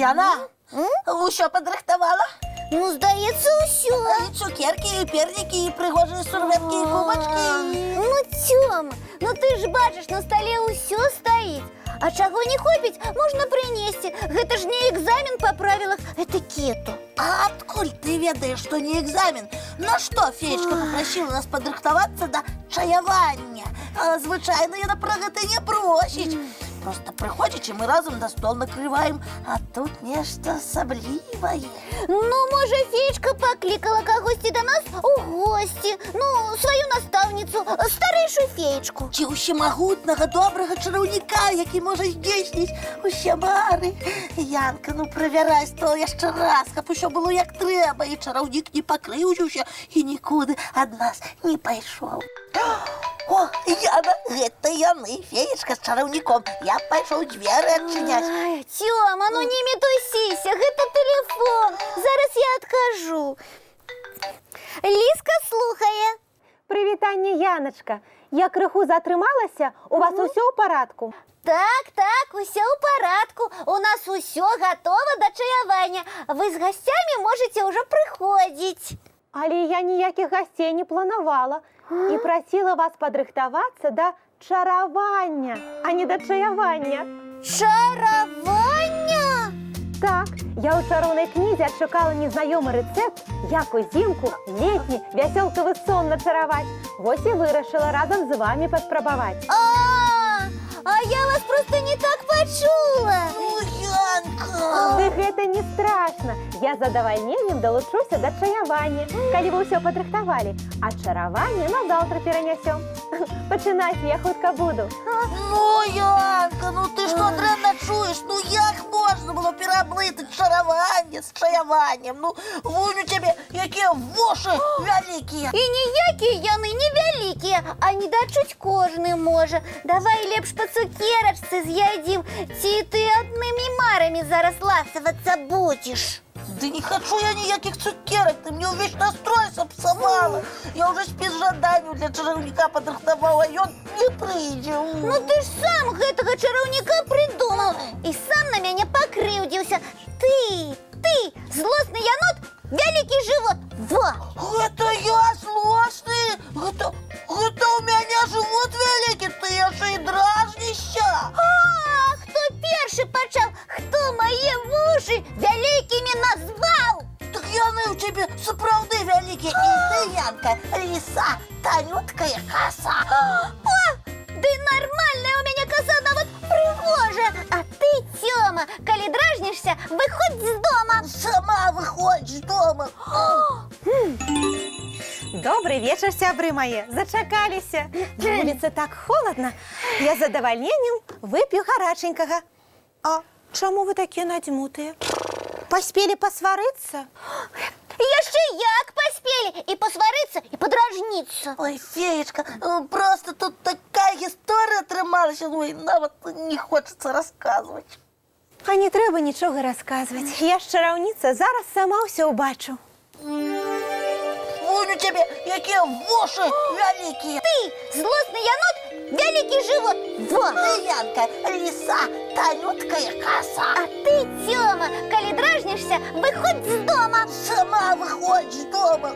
Яна, усё падрыхтавала? Ну, здаецца, усё. І цукеркі, і пернікі, і прыгожыя сурвэткі, і кубачкі. Ну, Тёма, ну ты ж бачыш, на стале ўсё стаіць. А чаго не хопіць, можна прынесці. Гэта ж не экзамен па правілах этыкету. А адкуль ты ведаеш, што не экзамен? На што феечка папрасіла нас падрыхтавацца да чаявання? Звычайна яна пра гэта не просіць. Просто прыходзіць, і мы разам да стол накрываем. А тут нешта асаблівае. Ну, можа, феечка паклікала кагосьці да нас у госці. Ну, сваю настаўніцу, старэйшую феечку. Ці ўсемагутнага добрага чараўніка, які можа здзейсніць усе мары. Янка, ну правярай стол яшчэ раз, каб усё было як трэба, і чараўнік не пакрыўдзіўся і нікуды ад нас не пайшоў. О, Яна, гэта яны, феечка з чараўніком. Я пайшоў дзверы адчыняць. Ай, Тёма, ну не мітусіся, гэта тэлефон. Зараз я адкажу. Ліска слухае. Прывітанне, Яначка. Я крыху затрымалася, у вас усё ў парадку? Так, усё ў парадку. У нас усё гатова да чаявання. Вы з гасцямі можаце ўжо прыходзіць. Але я ніякіх гасцей не планавала і прасіла вас падрыхтавацца да чаравання, а не да чаявання. Чаравання? Так, я ў чароўнай кнізе адшукала незнаёмы рэцэпт, як узімку летні вясёлкавы сон начараваць. Вось і вырашыла разам з вамі паспрабаваць. А я вас просто не так пачула. Ну, Янка! Ды гэта не страшна. Я з задавальненнем далучуся да чаявання, калі вы ўсё падрыхтавалі, а чараванне на заўтра перанясём. Пачынайце, я хутка буду. Ну, Янка, ну ты што дрэнна чуеш? Ну як можна было пераблытаць чараванне з чаяваннем? Ну, вунь у цябе якія вушы вялікія. І ніякія яны не вялікія, а не дачуць кожны можа. Давай лепш па цукерачцы з'ядзім, ці ты аднымі марамі зараз ласавацца будзеш. Да не хочу я ніякіх цукерак, ты мне ўвесь настрой сапсавала. Я ўжо спіс жаданняў для чараўніка падрыхтаваў, а ён не прыйдзе. Ну ты ж сам гэтага чараўніка прыдумаў і сам на мяне пакрыўдзіўся. Ты, злосны янот, вялікі жывот. Во! Гэта я злосны? Гэта у мяне жывот вялікі, ты яшчэ і дражнішся. Хто першы пачаў? Хто мае вушы вялікімі назваў? Так яны ў цябе сапраўды вялікія. І ты, Янка, ліса, танюткая каса. Ды нармальная у мяне коса, нават прыгожая. А ты, Тёма, калі дражнішся, выходзь з дома. Сама выходзь з дома. Добрый вечер, сябры мае. Зачакаліся. На вуліцы так холодна. Я з задавальненнем вып'ю гараченькага. А чаму вы такія надзьмутыя? Паспелі пасварыцца? Яшчэ як паспелі і пасварыцца, і падражніцца. Ой, феечка, просто тут такая гісторыя атрымалася, ну і нават не хочацца расказваць. А не трэба нічога расказваць. Я ж чараўніца, зараз сама ўсё ўбачу. Вунь у цябе якія вушы вялікія. Ты, злосны янот, вялікі жывот. Во! Ты, Янка, ліса, танюткая каса. А ты, Тёма, калі дражнішся, выходзь з дома. Сама выходзь з дома.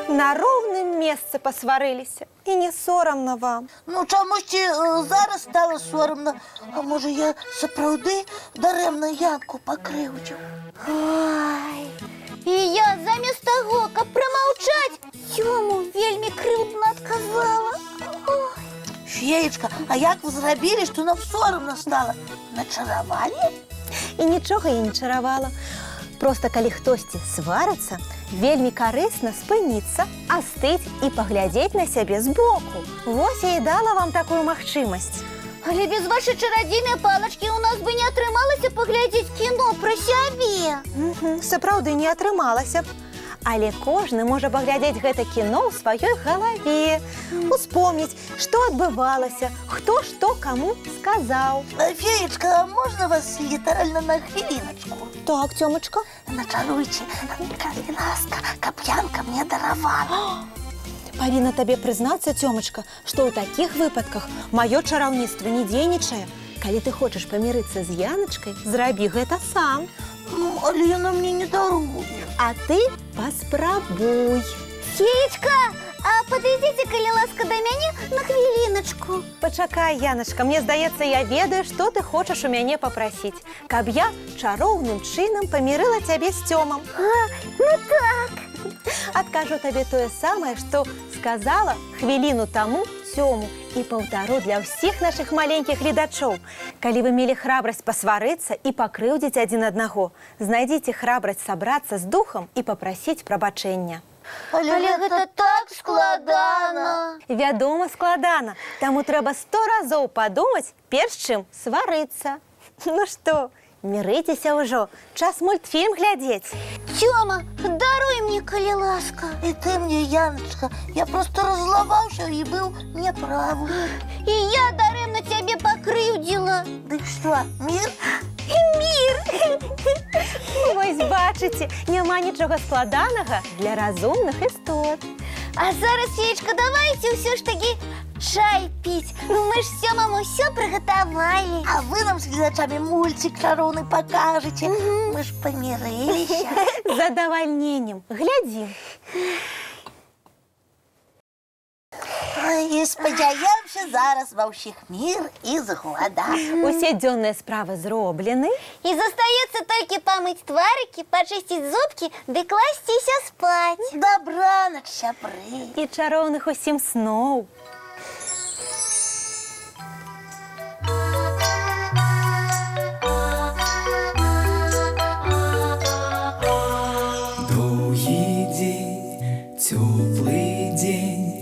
На роўным месцы пасварыліся. І не сорамна вам. Ну, чамусьці зараз стала сорамна. А можа, я сапраўды дарэмна Янку пакрыўдзіў? Ой, і я замест таго, каб прамаўчаць, Тёму вельмі крыўдна адказала. Феечка, а як вы зрабілі, што нам сорамна стала? Начаравалі? І нічога я не чаравала. Проста калі хтосьці сварыцца, вельмі карысна спыніцца, астыць і паглядзець на сябе збоку. Вось я і дала вам такую магчымасць. Але без вашай чарадзейнай палачкі у нас бы не атрымалася паглядзець кіно пра сябе. Сапраўды не атрымалася б. Але кожны можа паглядзець гэта кіно ў сваёй галаве, успомніць, што адбывалася, хто што каму сказаў. Феечка, а можна вас літаральна на хвіліначку? Так, Тёмачка. Начаруйце, калі ласка, каб Янка мне даравала. Павінна табе прызнацца, Тёмачка, што ў такіх выпадках маё чараўніцтва не дзейнічае. Калі ты хочаш памірыцца з Яначкай, зрабі гэта сам. Ну, але яна мне не даруе. А ты паспрабуй. Феечка, а подойдите, калі ласка, до мяне на хвіліночку. Пачакай, Яначка, мне здаецца, я ведаю, што ты хочаш у мяне папрасіць, каб я чароўным чынам памірыла цябе з Цёмам. Ну так. Адкажу табе тое самае, што сказала хвіліну таму Цёму і паўтару для ўсіх нашых маленькіх гледачоў. Калі вы мелі храбрасць пасварыцца і пакрыўдзіць адзін аднаго, знайдзіце храбрасць сабрацца з духам і папрасіць прабачэння. Але гэта так складана. Вядома, складана, таму трэба 100 разоў падумаць, перш чым сварыцца. Ну што, мірыцеся ўжо, час мультфільм глядзець. Тёма, даруй мне, калі ласка. І ты мне, Яночка, я просто раззлаваўся і быў няправы. І я дарэмна цябе пакрыўдзіла. Дык што, мір? Мір! Вось бачыце, няма нічога складанага для разумных істот. А зараз, Феечка, давайте ўсё ж такі чай піць. Мы ж Сёмам усё прыгатавалі. А вы нам з гледачамі мульцік чароўны пакажаце. Мы ж памірыліся. З задавальненнем. Глядзім. І спадзяёмся зараз ва ўсіх мір і згода. Усе дзённыя справы зроблены. І застаецца толькі памыць тварыкі, пачысціць зубкі ды класціся спаць. Дабранач, сябры. І чароўных усім сноў. Доўгі дзень, цёплы дзень,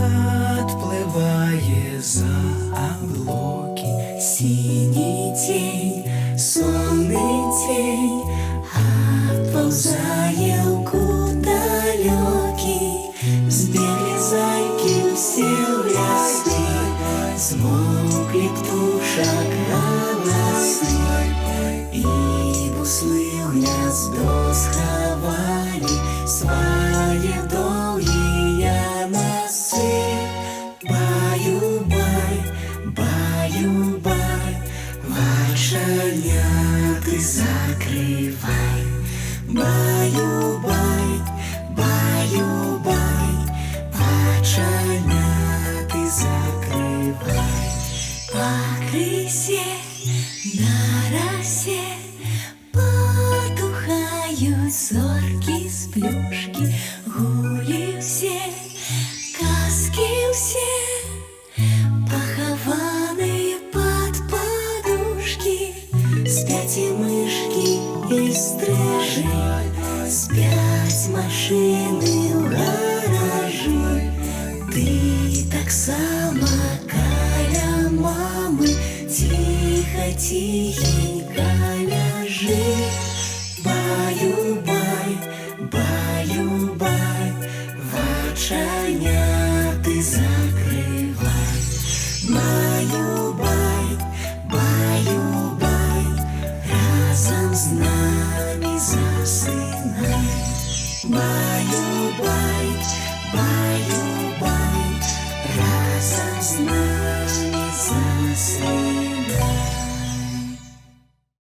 адплывае за аблокі. Сіні цень, сонны цень, адпаўзае ў кут далёкі. Збеглі зайкі ўсе ў ляскі, змоўклі птушак галасы, і буслы ў гняздо схавалі свае доўгія носы. Баю-бай, баю-бай, вачаняты закрывай. Баю-бай, баю-бай, вачаняты закрывай. Пакрысе, на расе потухаюць зоркі з плюшкі. Гулі ўсе, казкі ўсе, пахаваныя пад падушкі. Спяць і мышкі, і стрыжы, спяць машыны ў гаражы. Ты таксама каля мамы ціха-ціхенька ляжы. Баю-бай, баю-бай, вачаняты закрывай. Баю-бай, баю-бай, разам з намі засынай. Баю-бай, баю-бай, разам з намі засынай.